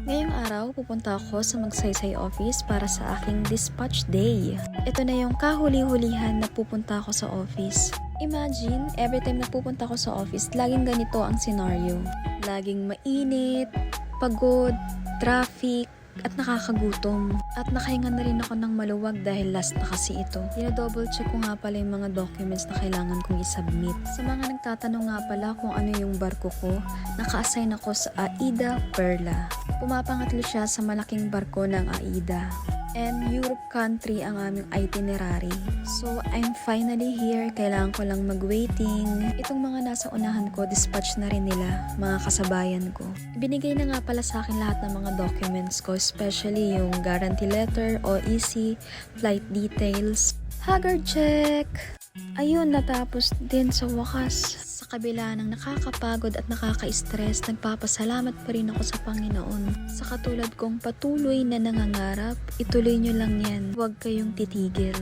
Ngayong araw, pupunta ako sa Magsaysay office para sa aking dispatch day. Ito na yung kahuli-hulihan na pupunta ako sa office. Imagine, every time na pupunta ako sa office, laging ganito ang scenario. Laging mainit, pagod, traffic, at nakakagutom. At nakahinga na rin ako ng maluwag dahil last na kasi ito. Dina-double check ko nga pala yung mga documents na kailangan kong i-submit. Sa mga nagtatanong nga pala kung ano yung barko ko, naka-assign ako sa AIDA Perla. Pumapangatlo siya sa malaking barko ng AIDA. And Europe country ang aming itinerary. So, I'm finally here. Kailangan ko lang mag-waiting. Itong mga nasa unahan ko, dispatch na rin nila, mga kasabayan ko. Binigay na nga pala sa akin lahat ng mga documents ko, especially yung guarantee letter, OEC, flight details. Haggard check! Ayun, natapos din sa wakas. Sa kabila ng nakakapagod at nakaka-stress, nagpapasalamat pa rin ako sa Panginoon. Sa katulad kong patuloy na nangangarap, ituloy nyo lang yan. Huwag kayong titigil.